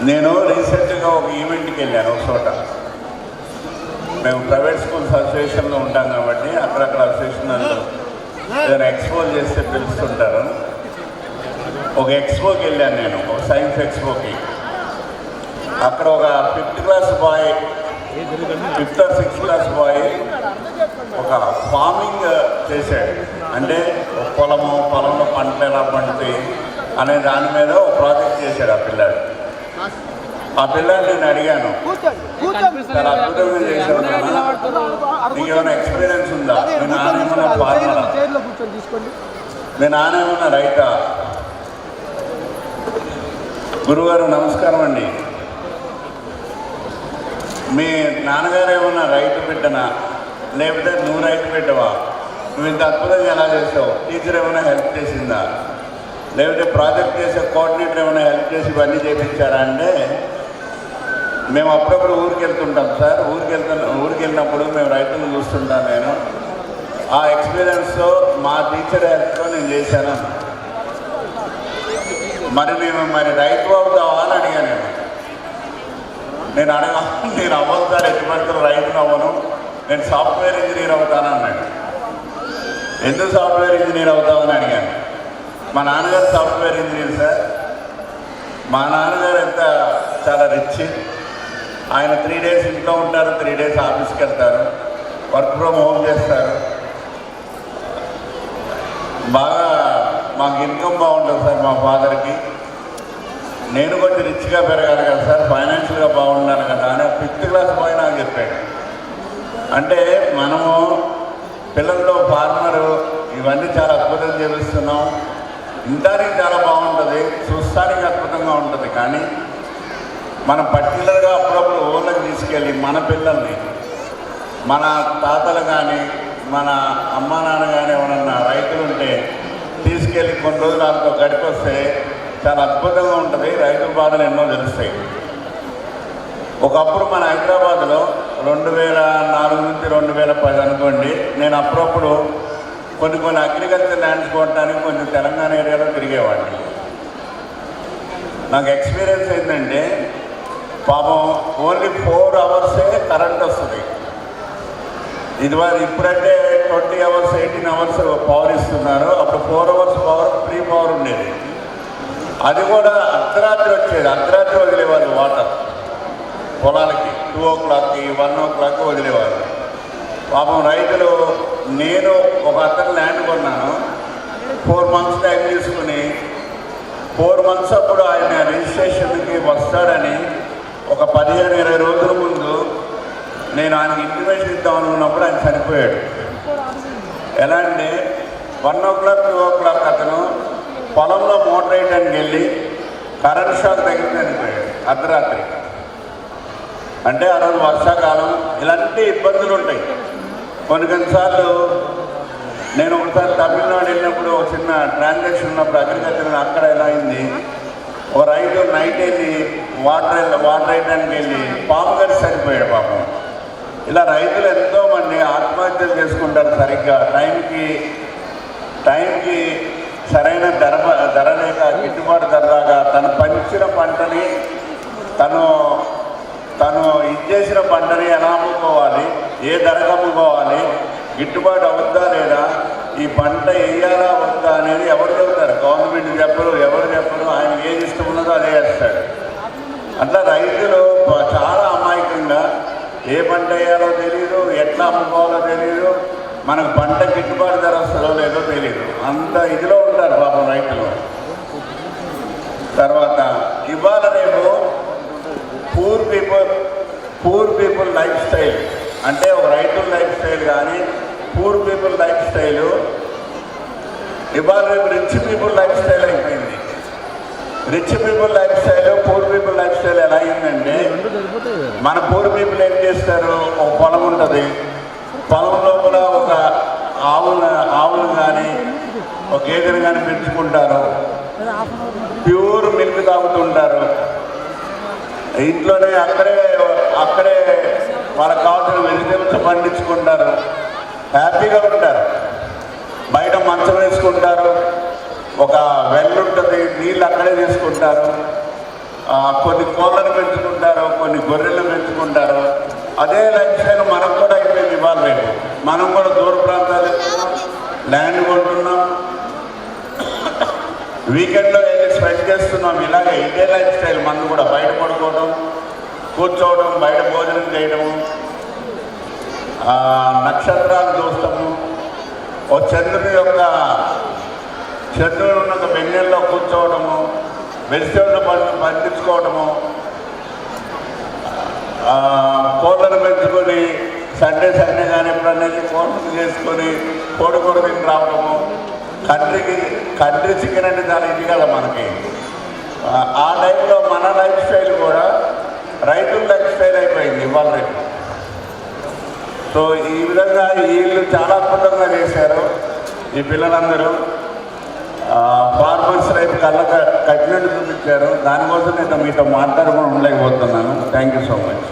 నేను రీసెంట్గా ఒక ఈవెంట్కి వెళ్ళాను ఒక చోట. మేము ప్రైవేట్ స్కూల్స్ అసోసియేషన్లో ఉంటాం కాబట్టి అక్కడక్కడ అసోసియేషన్ ఏదైనా ఎక్స్పోజ్ చేస్తే పిలుస్తుంటారు. ఒక ఎక్స్పోకి వెళ్ళాను నేను, ఒక సైన్స్ ఎక్స్పోకి. అక్కడ ఒక 5th class boy, 5th or 6th class boy ఒక ఫార్మింగ్ చేశాడు. అంటే పొలంలో పంటలు ఎలా పండుతాయి అనే దాని మీద ఒక ప్రాజెక్ట్ చేశాడు ఆ పిల్లాడు. ఆ పిల్లాడు నేను అడిగాను, చాలా అద్భుతంగా చేశాడు, నీకు ఏమైనా ఎక్స్పీరియన్స్ ఉందా? మీ నాన్న ఏమన్నా ఫార్మరా? మీ నాన్న ఏమన్నా రైతా? గురుగారు నమస్కారం అండి, మీ నాన్నగారు ఏమన్నా రైతు పెట్టనా, లేకపోతే నువ్వు రైతు పెట్టవా? నువ్వు ఇంత అద్భుతంగా ఎలా చేసావు? టీచర్ ఏమైనా హెల్ప్ చేసిందా? లేకపోతే ప్రాజెక్ట్ చేసే కోఆర్డినేటర్ ఏమైనా హెల్ప్ చేసి ఇవన్నీ చేయించారా అంటే, మేము అప్పుడప్పుడు ఊరికి వెళ్తుంటాం సార్, ఊరికి వెళ్ళినప్పుడు మేము రైతులను చూస్తుంటాను. నేను ఆ ఎక్స్పీరియన్స్తో మా టీచర్ హెల్ప్తో నేను చేశాను. మరి రైతు అవుతావా అని అడిగాను. నేను అవ్వను సార్, ఎట్టి పడుతున్న రైతులు అవ్వను, నేను సాఫ్ట్వేర్ ఇంజనీర్ అవుతాను అన్నాడు. ఎందుకు సాఫ్ట్వేర్ ఇంజనీర్ అవుతామని అడిగాను. మా నాన్నగారు సాఫ్ట్వేర్ ఇంజనీర్ సార్. మా నాన్నగారు చాలా రిచ్. ఆయన 3 days ఇంట్లో ఉంటారు, 3 days ఆఫీస్కి వెళ్తారు, వర్క్ ఫ్రమ్ హోమ్ చేస్తారు. బాగా మాకు ఇన్కమ్ బాగుంటుంది సార్ మా ఫాదర్కి. నేను కొంచెం రిచ్గా పెరగాలి కదా సార్, ఫైనాన్షియల్గా బాగుండాలి కదా అని 5th క్లాస్ బాయ్ నాకు చెప్పాడు. అంటే మనము పిల్లలతో ఫార్మరు ఇవన్నీ చాలా అద్భుతంగా చేపిస్తున్నాం. ఇంటానికి చాలా బాగుంటుంది, చూస్తానికి అద్భుతంగా ఉంటుంది. కానీ మనం పర్టికులర్గా అప్పుడప్పుడు ఊళ్ళకి తీసుకెళ్ళి మన పిల్లల్ని, మన తాతలు కానీ మన అమ్మ నాన్న కానీ ఎవరన్నా రైతులు ఉంటే తీసుకెళ్ళి కొన్ని రోజులు వాళ్ళతో గడిపొస్తే చాలా అద్భుతంగా ఉంటుంది. రైతుల బాధలు ఎన్నో తెలుస్తాయి. ఒకప్పుడు మన హైదరాబాద్లో 2004 నుంచి 2010 అనుకోండి, నేను అప్పుడప్పుడు కొన్ని అగ్రికల్చర్ ల్యాండ్స్ కొట్టడానికి కొంచెం తెలంగాణ ఏరియాలో తిరిగేవాడిని. నాకు ఎక్స్పీరియన్స్ ఏంటంటే, పాపం ఓన్లీ 4 hours కరెంట్ వస్తుంది. ఇప్పుడంటే 20 hours 18 hours పవర్ ఇస్తున్నారు. అప్పుడు 4 hours పవర్, ఫ్రీ పవర్ ఉండేది. అది కూడా అర్ధరాత్రి వచ్చేది. అర్ధరాత్రి వదిలేవాళ్ళు వాటర్ పొలాలకి. 2 o'clock 1 o'clock వదిలేవాళ్ళు. పాపం రైతులు, నేను ఒక అతను ల్యాండ్ కొన్నాను, 4 months టైం తీసుకుని 4 months అప్పుడు ఆయన రిజిస్ట్రేషన్కి వస్తాడని ఒక 15-20 రోజుల ముందు నేను ఆయనకి ఇంటిమేషన్ ఇద్దాం అనుకున్నప్పుడు ఆయన చనిపోయాడు. ఎలా అంటే 1 o'clock 2 o'clock అతను పొలంలో మోటార్ వేయడానికి వెళ్ళి కరెంట్ షాక్ దగ్గర చనిపోయాడు అర్ధరాత్రి. అంటే ఆ రోజు వర్షాకాలం, ఇలాంటి ఇబ్బందులు ఉంటాయి. కొన్నిసార్లు నేను ఒకసారి తమిళనాడు వెళ్ళినప్పుడు ఒక చిన్న ట్రాన్సాక్షన్ ఉన్నప్పుడు అగ్రికల్చర్ అక్కడ ఎలా అయింది, ఓ రైతు నైట్ వెళ్ళి వాటర్ వేయడానికి వెళ్ళి పాము గారి చనిపోయాడు పాపం. ఇలా రైతులు ఎంతోమంది ఆత్మహత్యలు చేసుకుంటారు. సరిగ్గా టైంకి సరైన ధర లేక, గిట్టుబాటు ధర రాగా తను పంచిన పంటని తను ఇచ్చేసిన పంటని ఎలా అమ్ముకోవాలి, ఏ ధరకు అమ్ముకోవాలి, గిట్టుబాటు అవుద్దా లేదా, ఈ పంట వేయాలా వద్దా అనేది ఎవరు చెబుతారు? గవర్నమెంట్ చెప్పరు, ఎవరు చెప్పరు. ఆయన ఏది ఇష్టం ఉన్నదో అదే వేస్తాడు. అట్లా రైతులు చాలా అమాయకంగా ఏ పంట వేయాలో తెలియదు, ఎట్లా అమ్ముకోవాలో తెలియదు, మనకు పంట గిట్టుబాటు ధర వస్తుందో లేదో తెలియదు. అంత ఇదిలో ఉంటారు పాపం రైతులు. తర్వాత ఇవాళ రేపు పూర్ పీపుల్ లైఫ్ స్టైల్ అంటే ఒక రైతుల లైఫ్ స్టైల్ కానీ పూర్ పీపుల్ లైఫ్ స్టైలు ఇవాళ రేపు రిచ్ పీపుల్ లైఫ్ స్టైల్ అయిపోయింది. Rich people life style, poor people life style ఎలా అయిందంటే, మన పూర్ పీపుల్ ఏం చేస్తారు, ఒక పొలం ఉంటుంది, పొలం లోపల ఒక ఆవులు కానీ ఒక గేదెలు కానీ పెంచుకుంటారు, ప్యూర్ మిల్క్ తాగుతుంటారు. ఇంట్లోనే అక్కడే వాళ్ళకి కావాల్సిన వెజిటేబుల్స్ పండించుకుంటారు, హ్యాపీగా ఉంటారు. బయట మంచం వేసుకుంటారు, ఒక వెల్ ఉంటుంది, నీళ్ళు అక్కడే తీసుకుంటారు. కొన్ని కోళ్ళను పెంచుకుంటారు, కొన్ని గొర్రెలను పెంచుకుంటారు. అదే లైఫ్ స్టైల్ మనకు కూడా అయిపోయింది ఇవాళ రేపు. మనం కూడా దూర ప్రాంతాలు ల్యాండ్ కొంటున్నాం, వీకెండ్లో వెళ్ళి స్పెండ్ చేస్తున్నాం. ఇలాగే ఇదే లైఫ్ స్టైల్ మనం కూడా. బయట పడుకోవడం, కూర్చోవడం, బయట భోజనం చేయడము, నక్షత్రాలు చూస్తాము, ఓ చంద్రుని ఉన్న వెన్నెల్లో కూర్చోవడము, వెజిటేబుల్ పండించుకోవడము, కోళ్ళను పెంచుకొని సండే కానీ ఎప్పుడన్నా కోళ్ళను చేసుకొని కోడికూర తిని రావడము. కంట్రీ చికెన్ అంటే చాలా ఇది కదా మనకి. ఆ టైంలో మన లైఫ్ స్టైల్ కూడా రైతుల లైఫ్ స్టైల్ అయిపోయింది ఇవాళ రేపు. సో ఈ విధంగా వీళ్ళు చాలా అద్భుతంగా చేశారు ఈ పిల్లలందరూ. ఫార్మర్స్ రైతు కళ్ళ కట్టినట్టు చూపించారు. దానికోసం నేను మీతో మాట్లాడుకుని ఉండలేకపోతున్నాను. Thank you so much.